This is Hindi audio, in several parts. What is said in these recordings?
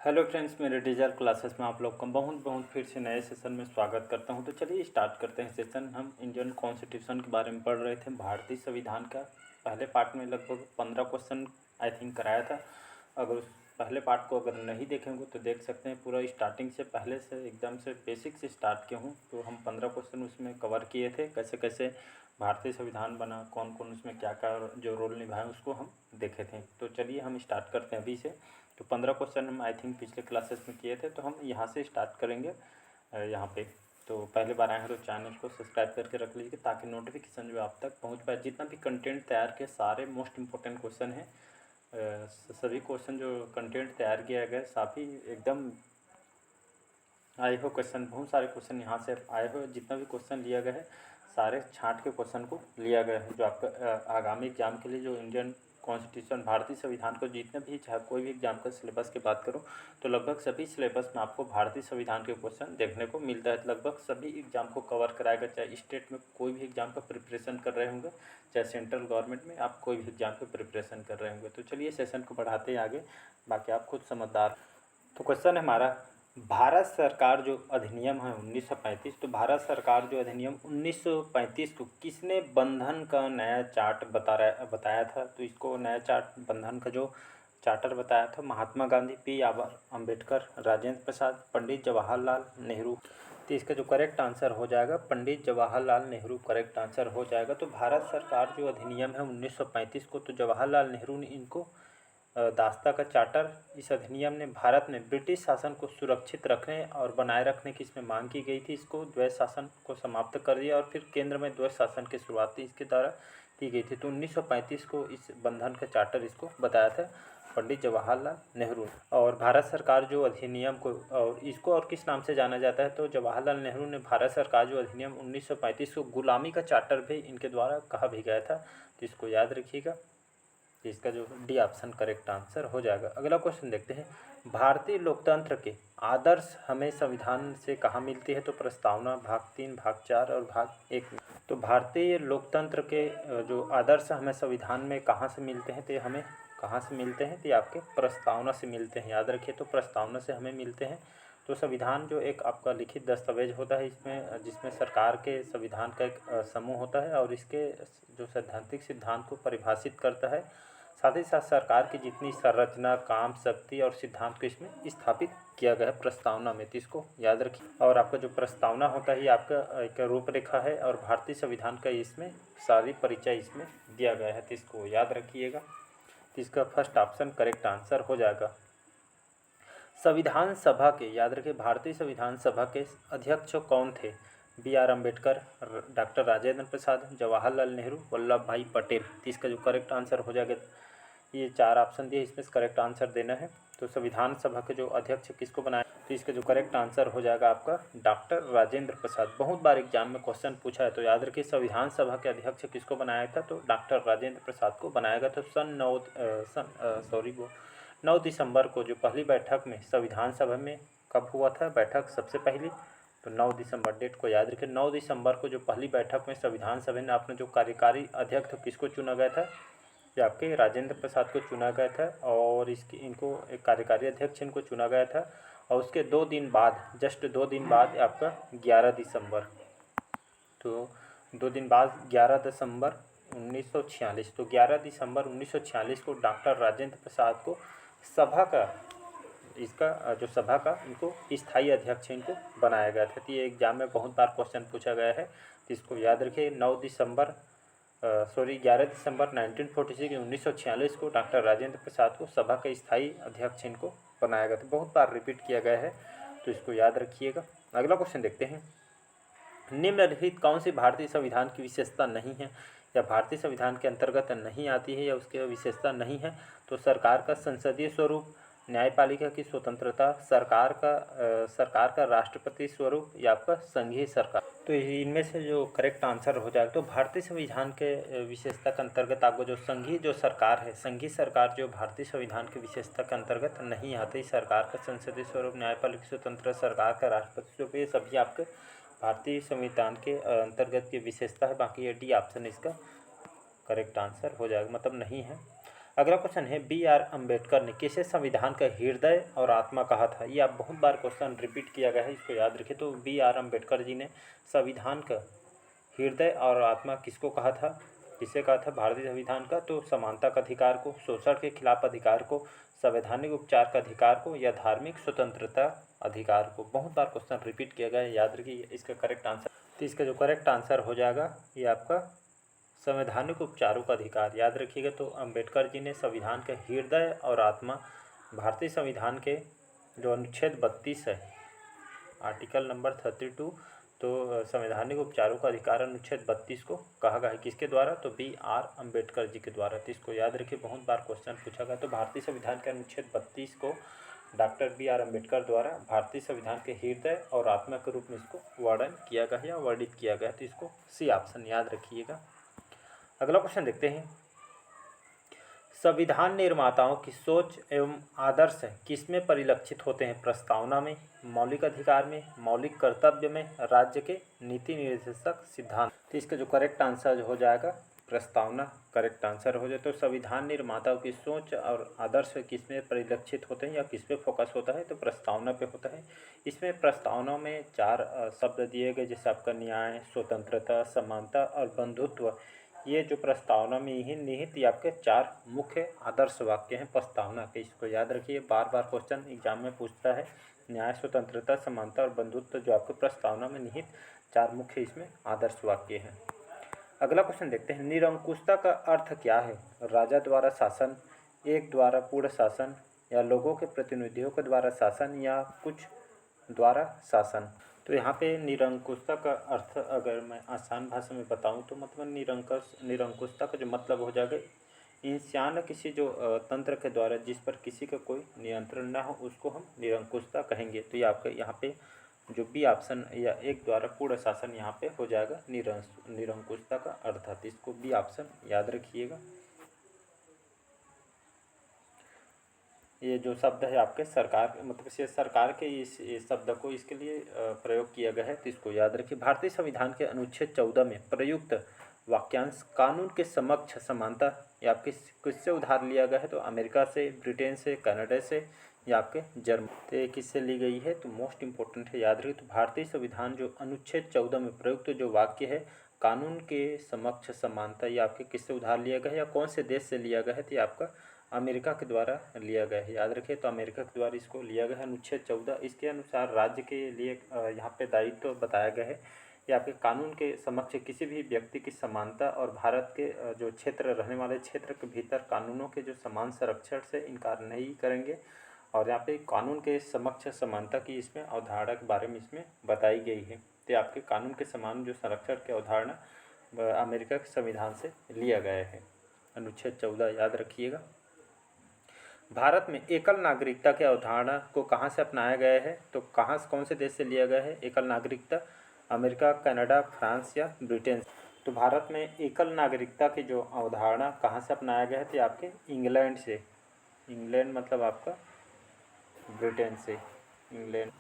हेलो फ्रेंड्स, मेरे डिजिटल क्लासेस में आप लोग का बहुत बहुत फिर से नए सेशन में स्वागत करता हूं। तो चलिए स्टार्ट करते हैं सेशन। हम इंडियन कॉन्स्टिट्यूशन के बारे में पढ़ रहे थे, भारतीय संविधान का। पहले पार्ट में लगभग 15 क्वेश्चन आई थिंक कराया था। अगर उस पहले पार्ट को अगर नहीं देखेंगे तो देख सकते हैं, पूरा स्टार्टिंग से पहले से एकदम से बेसिक से स्टार्ट किए हूँ। तो हम 15 क्वेश्चन उसमें कवर किए थे, कैसे कैसे भारतीय संविधान बना, कौन कौन उसमें क्या क्या जो रोल निभाए उसको हम देखे थे। तो चलिए हम स्टार्ट करते हैं अभी से। तो 15 क्वेश्चन हम आई थिंक पिछले क्लासेस में किए थे, तो हम यहाँ से स्टार्ट करेंगे। यहाँ पे तो पहले बार आए हैं तो चैनल को सब्सक्राइब करके रख लीजिए ताकि नोटिफिकेशन जो आप तक पहुँच पाए। जितना भी कंटेंट तैयार किया सारे मोस्ट इंपॉर्टेंट क्वेश्चन हैं। सभी क्वेश्चन जो कंटेंट तैयार किया गया सभी एकदम आए हो क्वेश्चन, बहुत सारे क्वेश्चन यहाँ से आए हो। जितना भी क्वेश्चन लिया गया है सारे छांट के क्वेश्चन को लिया गया है, जो आपका आगामी एग्जाम के लिए जो इंडियन कॉन्स्टिट्यूशन भारतीय संविधान को जितने भी, चाहे कोई भी एग्जाम का सिलेबस की बात करो तो लगभग सभी सिलेबस में आपको भारतीय संविधान के क्वेश्चन देखने को मिलता है। लगभग सभी एग्जाम को कवर कराएगा, चाहे स्टेट में कोई भी एग्जाम का प्रिपरेशन कर रहे होंगे, चाहे सेंट्रल गवर्नमेंट में आप कोई भी एग्जाम का प्रिपरेशन कर रहे होंगे। तो चलिए सेशन को बढ़ाते हैं आगे, बाकी आप खुद समझदार। तो क्वेश्चन है हमारा, भारत सरकार जो अधिनियम है 1935, तो भारत सरकार जो अधिनियम 1935 को किसने बंधन का नया चार्ट बताया था? तो इसको नया चार्ट, बंधन का जो चार्टर बताया था, महात्मा गांधी, पी अम्बेडकर, राजेंद्र प्रसाद, पंडित जवाहरलाल नेहरू। तो इसका जो करेक्ट आंसर हो जाएगा पंडित जवाहरलाल नेहरू करेक्ट आंसर हो जाएगा। तो भारत सरकार जो अधिनियम है 1935 को, तो जवाहरलाल नेहरू ने इनको दास्ता का चार्टर, इस अधिनियम ने भारत में ब्रिटिश शासन को सुरक्षित रखने और बनाए रखने की इसमें मांग की गई थी। इसको द्वैध शासन को समाप्त कर दिया और फिर केंद्र में द्वैध शासन की शुरुआत इसके द्वारा की गई थी। तो 1935 को इस बंधन का चार्टर इसको बताया था पंडित जवाहरलाल नेहरू ने। और भारत सरकार जो अधिनियम को, और इसको और किस नाम से जाना जाता है, तो जवाहरलाल नेहरू ने भारत सरकार जो अधिनियम 1935 को गुलामी का चार्टर भी इनके द्वारा कहा भी गया था। तो इसको याद रखिएगा। इसका जो डी ऑप्शन करेक्ट आंसर हो जाएगा। अगला क्वेश्चन देखते हैं, भारतीय लोकतंत्र के आदर्श हमें संविधान से कहाँ मिलती है? तो प्रस्तावना, भाग 3, भाग 4 और भाग 1 में। तो भारतीय लोकतंत्र के जो आदर्श हमें संविधान में कहाँ से मिलते हैं? तो ये हमें कहाँ से मिलते हैं? तो ये आपके प्रस्तावना से मिलते हैं, याद रखिए। तो प्रस्तावना से हमें मिलते हैं। तो संविधान जो एक आपका लिखित दस्तावेज होता है, इसमें जिसमें सरकार के संविधान का एक समूह होता है और इसके जो सैद्धांतिक सिद्धांत को परिभाषित करता है, साथ ही साथ सरकार की जितनी संरचना, काम, शक्ति और सिद्धांत को इसमें स्थापित किया गया है प्रस्तावना में। तो इसको याद रखिए। और आपका जो प्रस्तावना होता है ये आपका एक रूपरेखा है और भारतीय संविधान का इसमें सारी परिचय इसमें दिया गया है। तो इसको याद रखिएगा। तो इसका फर्स्ट ऑप्शन करेक्ट आंसर हो जाएगा। संविधान सभा के, याद रखिए, भारतीय संविधान सभा के अध्यक्ष कौन थे? B R Ambedkar, doctor Rajendra Prasad, Jawaharlal Nehru, Vallabhbhai Patel. तो इसका जो करेक्ट आंसर हो जाएगा, ये 4 ऑप्शन दिए, इसमें करेक्ट आंसर देना है। तो संविधान सभा के जो अध्यक्ष किसको बनाया? तो इसका जो करेक्ट आंसर हो जाएगा आपका डॉक्टर राजेंद्र प्रसाद। बहुत बार एग्जाम में क्वेश्चन पूछा है, तो याद रखिए संविधान सभा के अध्यक्ष किसको बनाया था? तो डॉक्टर राजेंद्र प्रसाद को बनाया गया था। 9 दिसंबर को जो पहली बैठक में संविधान सभा में कब हुआ था बैठक सबसे पहली? तो 9 दिसंबर, डेट को याद रखिए। 9 दिसंबर को जो पहली बैठक में संविधान सभा में आपने जो कार्यकारी अध्यक्ष किसको चुना गया था? ये आपके राजेंद्र प्रसाद को चुना गया था और इनको एक कार्यकारी अध्यक्ष इनको चुना गया था। और उसके 2 दिन बाद, जस्ट 2 दिन बाद आपका 11 दिसंबर, तो 2 दिन बाद 11 दिसंबर 1946, तो 11 दिसंबर 1946 को डॉक्टर राजेंद्र प्रसाद को सभा का, इसका जो सभा का इनको स्थायी अध्यक्ष इनको बनाया गया था। तो ये एग्जाम में बहुत बार क्वेश्चन पूछा गया है, तो इसको याद रखिए। 11 दिसंबर 1946 को डॉक्टर राजेंद्र प्रसाद को सभा का स्थायी अध्यक्ष इनको बनाया गया था। बहुत बार रिपीट किया गया है, तो इसको याद रखिएगा। अगला क्वेश्चन देखते हैं, निम्नलिखित कौन सी भारतीय संविधान की विशेषता नहीं है या भारतीय संविधान के अंतर्गत नहीं आती है या उसकी विशेषता नहीं है? तो सरकार का संसदीय स्वरूप, न्यायपालिका की स्वतंत्रता, सरकार का राष्ट्रपति स्वरूप या आपका संघीय सरकार। तो इनमें से जो करेक्ट आंसर हो जाएगा, तो भारतीय संविधान के विशेषता के अंतर्गत आपको जो संघीय जो सरकार है, संघीय सरकार जो भारतीय संविधान की विशेषता के अंतर्गत नहीं आती। सरकार का संसदीय स्वरूप, न्यायपालिका की स्वतंत्रता, सरकार का राष्ट्रपति स्वरूप, ये सभी आपके भारतीय संविधान के अंतर्गत की विशेषता है। बाकी ये डी ऑप्शन इसका करेक्ट आंसर हो जाएगा, मतलब नहीं है। अगला क्वेश्चन है B.R. अम्बेडकर ने किसे संविधान का हृदय और आत्मा कहा था। ये आप बहुत बार क्वेश्चन रिपीट किया गया है, इसको याद रखिए। तो B.R. अम्बेडकर जी ने संविधान का हृदय और आत्मा किसको कहा था, किसे कहा था भारतीय संविधान का। तो समानता का अधिकार को, शोषण के खिलाफ अधिकार को, संवैधानिक उपचार का अधिकार को, या धार्मिक स्वतंत्रता अधिकार को। बहुत बार क्वेश्चन रिपीट किया गया है, याद रखिए इसका करेक्ट आंसर। तो इसका जो करेक्ट आंसर हो जाएगा ये आपका संवैधानिक उपचारों का अधिकार, याद रखिएगा। तो अंबेडकर जी ने संविधान के हृदय और आत्मा, भारतीय संविधान के जो अनुच्छेद 32 है, आर्टिकल नंबर 32, तो संवैधानिक उपचारों का अधिकार अनुच्छेद 32 को कहा गया है किसके द्वारा, तो B.R. अम्बेडकर जी के द्वारा। तो इसको याद रखिए, बहुत बार क्वेश्चन पूछा गया। तो भारतीय संविधान के अनुच्छेद 32 को डॉक्टर B.R. अम्बेडकर द्वारा भारतीय संविधान के हृदय और आत्मा के रूप में इसको वर्णन किया गया या वर्णित किया गया। तो इसको C ऑप्शन याद रखिएगा। अगला क्वेश्चन देखते हैं, संविधान निर्माताओं की सोच एवं आदर्श किसमें परिलक्षित होते हैं। प्रस्तावना में, मौलिक अधिकार में, मौलिक कर्तव्य में, राज्य के नीति निर्देशक सिद्धांत। तो इसका जो करेक्ट आंसर हो जाएगा प्रस्तावना करेक्ट आंसर हो जाए। तो संविधान निर्माताओं की सोच और आदर्श किसमें परिलक्षित होते हैं या किस पे फोकस होता है, तो प्रस्तावना पे होता है। इसमें प्रस्तावना में 4 शब्द दिए गए, जैसे आपका न्याय, स्वतंत्रता, समानता और बंधुत्व। ये जो प्रस्तावना में ही निहित ये आपके 4 मुख्य आदर्श वाक्य हैं प्रस्तावना के। इसको याद रखिए, बार बार क्वेश्चन एग्जाम में पूछता है। न्याय, स्वतंत्रता, समानता और बंधुत्व जो आपके प्रस्तावना में निहित 4 मुख्य इसमें आदर्श वाक्य हैं। अगला क्वेश्चन देखते हैं, निरंकुशता का अर्थ क्या है। राजा द्वारा शासन, एक द्वारा पूर्ण शासन, या लोगों के प्रतिनिधियों के द्वारा शासन, या कुछ द्वारा शासन। तो यहाँ पे निरंकुशता का अर्थ अगर मैं आसान भाषा में बताऊँ तो मतलब निरंकुशता का जो मतलब हो जाएगा, इंसान किसी जो तंत्र के द्वारा जिस पर किसी का कोई नियंत्रण ना हो उसको हम निरंकुशता कहेंगे। तो ये आपका यहाँ पे जो B ऑप्शन या एक द्वारा पूर्ण शासन यहाँ पे हो जाएगा निरंकुशता का अर्थ। इसको B ऑप्शन याद रखिएगा। ये जो शब्द है आपके सरकार, मतलब ये सरकार के इस शब्द को इसके लिए प्रयोग किया गया है, तो इसको याद रखिए। भारतीय संविधान के अनुच्छेद 14 में प्रयुक्त वाक्यांश कानून के समक्ष समानता या आपके किससे उधार लिया गया है, तो अमेरिका से, ब्रिटेन से, कनाडा से, या आपके जर्मनी। तो ये किससे ली गई है, तो मोस्ट इंपॉर्टेंट है, याद रखिए। तो भारतीय संविधान जो अनुच्छेद 14 में प्रयुक्त जो वाक्य है कानून के समक्ष समानता, ये आपके किससे उधार लिया गया है या कौन से देश से लिया गया है, तो ये आपका अमेरिका के द्वारा लिया गया है, याद रखिए। तो अमेरिका के द्वारा इसको लिया गया है अनुच्छेद 14। इसके अनुसार राज्य के लिए यहाँ पे दायित्व तो बताया गया है कि आपके कानून के समक्ष किसी भी व्यक्ति की समानता और भारत के जो क्षेत्र रहने वाले क्षेत्र के भीतर कानूनों के जो समान संरक्षण से इनकार नहीं करेंगे। और यहाँ पे कानून के समक्ष समानता की इसमें अवधारणा के बारे में इसमें बताई गई है। तो आपके कानून के समान जो संरक्षण की अवधारणा अमेरिका के संविधान से लिया गया है, अनुच्छेद 14 याद रखिएगा। भारत में एकल नागरिकता की अवधारणा को कहाँ से अपनाया गया है, तो कहाँ से कौन से देश से लिया गया है एकल नागरिकता, अमेरिका, कनाडा, फ्रांस या ब्रिटेन। तो भारत में एकल नागरिकता की जो अवधारणा कहाँ से अपनाया गया है, तो आपके इंग्लैंड से। इंग्लैंड मतलब आपका ब्रिटेन से, इंग्लैंड।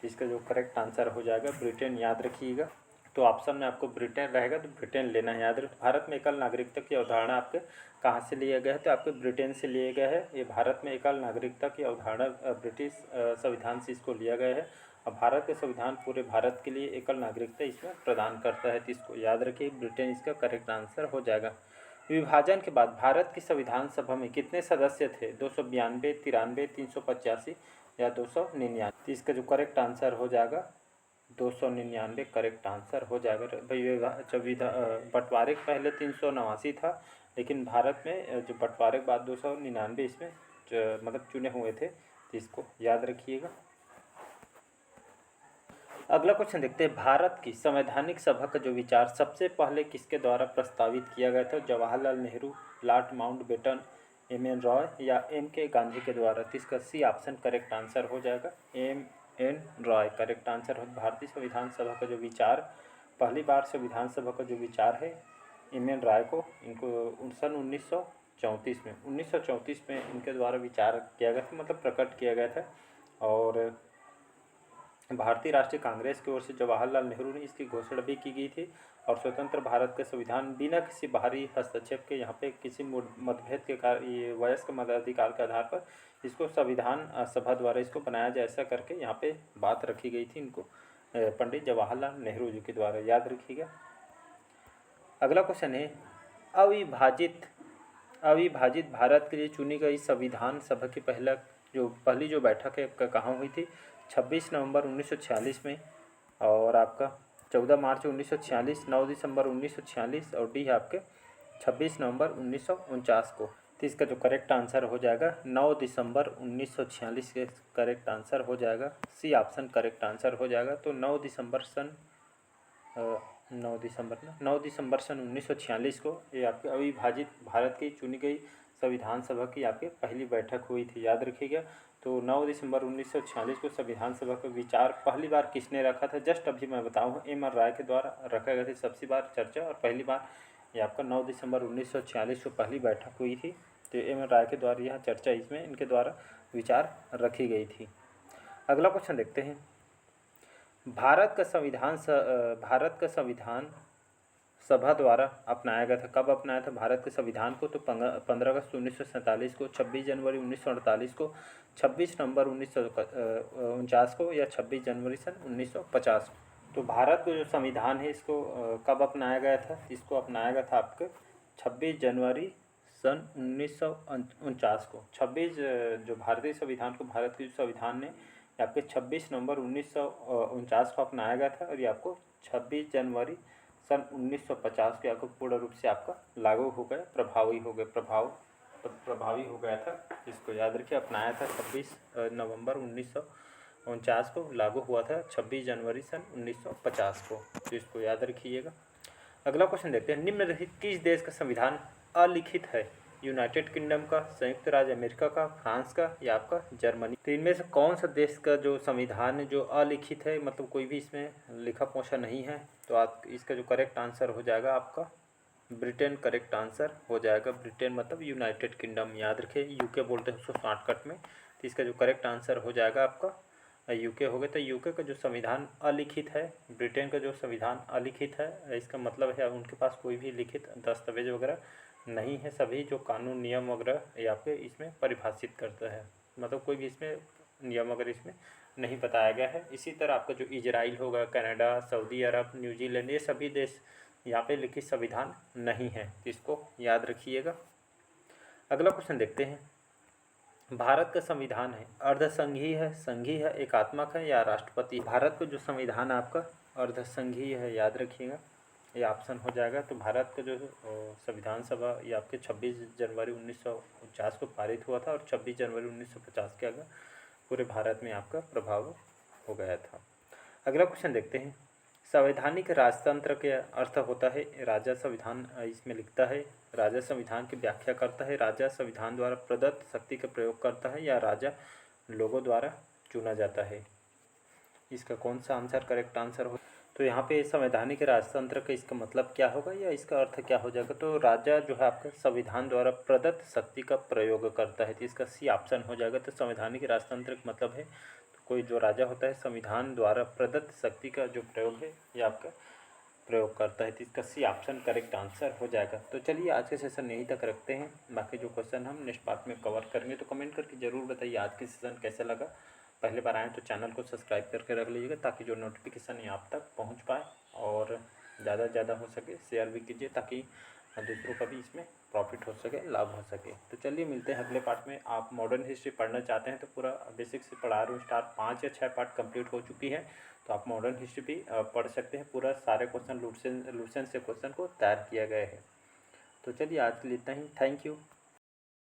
इसका जो करेक्ट आंसर हो जाएगा ब्रिटेन, याद रखिएगा। तो ऑप्शन में आपको ब्रिटेन रहेगा, तो ब्रिटेन लेना है, याद रखिए। भारत में एकल नागरिकता की अवधारणा आपके कहाँ से लिया गया है, तो आपके ब्रिटेन से लिया गया है। ये भारत में एकल नागरिकता की अवधारणा ब्रिटिश संविधान से इसको लिया गया है। और भारत के संविधान पूरे भारत के लिए एकल नागरिकता इसमें प्रदान करता है, तो इसको याद रखिए, ब्रिटेन इसका करेक्ट आंसर हो जाएगा। विभाजन के बाद भारत की संविधान सभा में कितने सदस्य थे, 292, 93, 385 या 299। तो इसका जो करेक्ट आंसर हो जाएगा 299 करेक्ट आंसर हो जाएगा भाई। जब बंटवारे के पहले 389 था, लेकिन भारत में जो बंटवारे के बाद 299 इसमें मतलब चुने हुए थे, तो इसको याद रखिएगा। अगला क्वेश्चन देखते हैं, भारत की संवैधानिक सभा का जो विचार सबसे पहले किसके द्वारा प्रस्तावित किया गया था, Jawaharlal Nehru, Lord Mountbatten, M.N. Roy या M.K. गांधी के द्वारा। तो इसका C ऑप्शन करेक्ट आंसर हो जाएगा, M.N. रॉय करेक्ट आंसर हो। भारतीय संविधान सभा का जो विचार पहली बार संविधान सभा का जो विचार है M.N. रॉय को, इनको सन 1934 में इनके द्वारा विचार किया गया था, मतलब प्रकट किया गया था। और भारतीय राष्ट्रीय कांग्रेस की ओर से जवाहरलाल नेहरू ने इसकी घोषणा भी की गई थी और स्वतंत्र भारत के संविधान बिना किसी बाहरी हस्तक्षेप के यहाँ पे किसी मतभेद के कारण ये वयस्क मताधिकार के आधार पर इसको संविधान सभा द्वारा इसको बनाया जाए, ऐसा करके यहाँ पे बात रखी गई थी इनको पंडित जवाहरलाल नेहरू जी के द्वारा, याद रखिएगा। अगला क्वेश्चन है अविभाजित भारत के लिए चुनी गई संविधान सभा की पहली जो बैठक है कहाँ हुई थी? 26 नवंबर 1946 में, और आपका 14 मार्च 1946, 9 दिसंबर 1946 और डी है आपके 26 नवंबर 1949 को। तो इसका जो करेक्ट आंसर हो जाएगा 9 दिसंबर 1946 के करेक्ट आंसर हो जाएगा, सी ऑप्शन करेक्ट आंसर हो जाएगा। तो 9 दिसंबर सन 1946 को ये आपके अविभाजित भारत की चुनी गई संविधान सभा की आपके पहली बैठक हुई थी, याद रखिएगा। तो 9 दिसंबर 1946 को संविधान सभा का विचार पहली बार किसने रखा था? जस्ट अभी मैं बताऊँ, एम आर राय के द्वारा रखा गया था सबसे बार चर्चा, और पहली बार ये आपका 9 दिसंबर 1946 को पहली बैठक हुई थी। तो एम आर राय के द्वारा यह चर्चा इसमें इनके द्वारा विचार रखी गई थी। अगला क्वेश्चन देखते हैं। भारत का संविधान सभा द्वारा अपनाया गया था। कब अपनाया था भारत के संविधान को? तो 15 अगस्त 1947 को, 26 जनवरी 1948 को, 26 नवंबर 1949 को, या 26 जनवरी सन 1950 को। तो भारत का जो संविधान है इसको कब अपनाया गया था? इसको अपनाया गया था आपके 26 जनवरी सन 1949 को। 26 जो भारतीय संविधान को भारत के संविधान ने आपके 26 नवंबर 1949 को अपनाया गया था, और ये आपको 26 जनवरी सन 1950 के आपको पूर्ण रूप से आपका लागू हो गया, प्रभावी हो गया था। इसको याद रखिए, अपनाया था 26 नवंबर 1949 को, लागू हुआ था 26 जनवरी सन 1950 को। तो इसको याद रखिएगा। अगला क्वेश्चन देखते हैं। निम्नलिखित किस देश का संविधान अलिखित है? यूनाइटेड किंगडम का, संयुक्त राज्य अमेरिका का, फ्रांस का, या आपका जर्मनी। तो इनमें से कौन सा देश का जो संविधान है जो अलिखित है, मतलब कोई भी इसमें लिखा पोछा नहीं है? तो आप इसका जो करेक्ट आंसर हो जाएगा आपका ब्रिटेन करेक्ट आंसर हो जाएगा। ब्रिटेन मतलब यूनाइटेड किंगडम, याद रखिए, यूके बोलते हैं उसको शॉर्टकट में। तो इसका जो करेक्ट आंसर हो जाएगा आपका यूके हो गया। तो यूके का जो संविधान अलिखित है, ब्रिटेन का जो संविधान अलिखित है, इसका मतलब है उनके पास कोई भी लिखित दस्तावेज वगैरह नहीं है। सभी जो कानून नियम वगैरह ये आपके इसमें परिभाषित करता है, मतलब कोई भी इसमें नियम वगैरह इसमें नहीं बताया गया है। इसी तरह आपका जो इजराइल होगा, कनाडा, सऊदी अरब, न्यूजीलैंड, ये सभी देश यहाँ पे लिखित संविधान नहीं है। तो इसको याद रखिएगा। अगला क्वेश्चन देखते हैं। भारत का संविधान है अर्धसंघीय है, संघीय है, एकात्मक है, या राष्ट्रपति? भारत का जो संविधान है आपका अर्धसंघीय है, याद रखिएगा, ये ऑप्शन हो जाएगा। तो भारत का जो संविधान सभा ये आपके 26 जनवरी 1949 को पारित हुआ था, और 26 जनवरी 1950 के आगे पूरे भारत में आपका प्रभाव हो गया था। अगला क्वेश्चन देखते हैं। संवैधानिक राजतंत्र के अर्थ होता है राजा। संविधान इसमें लिखता है राजा संविधान की व्याख्या करता है, राजा संविधान द्वारा प्रदत्त शक्ति का प्रयोग करता है, या राजा लोगों द्वारा चुना जाता है? इसका कौन सा आंसर करेक्ट आंसर हो? तो यहाँ पे संवैधानिक राजतंत्र का इसका मतलब क्या होगा या इसका अर्थ क्या हो जाएगा? तो राजा जो है आपका संविधान द्वारा प्रदत्त शक्ति का प्रयोग करता है, तो इसका सी ऑप्शन हो जाएगा। तो संवैधानिक राजतंत्र का मतलब है तो कोई जो राजा होता है संविधान द्वारा प्रदत्त शक्ति का जो प्रयोग है ये आपका प्रयोग करता है, तो इसका सी ऑप्शन करेक्ट आंसर हो जाएगा। तो चलिए आज के सेशन यहीं तक रखते हैं, बाकी जो क्वेश्चन हम नेक्स्ट पार्ट में कवर करेंगे। तो कमेंट करके ज़रूर बताइए आज के सेशन कैसा लगा। पहले बार आएँ तो चैनल को सब्सक्राइब करके रख लीजिएगा ताकि जो नोटिफिकेशन है आप तक पहुंच पाए, और ज़्यादा से ज़्यादा हो सके शेयर भी कीजिए ताकि दूसरों का भी इसमें प्रॉफिट हो सके, लाभ हो सके। तो चलिए मिलते हैं अगले पार्ट में। आप मॉडर्न हिस्ट्री पढ़ना चाहते हैं तो पूरा बेसिक से पढ़ा रहा हूँ, स्टार्ट 5 या 6 पार्ट कंप्लीट हो चुकी है, तो आप मॉडर्न हिस्ट्री भी पढ़ सकते हैं। पूरा सारे क्वेश्चन लूसेंट से क्वेश्चन को तैयार किया गया है। तो चलिए आज के लिए इतना ही। Thank you.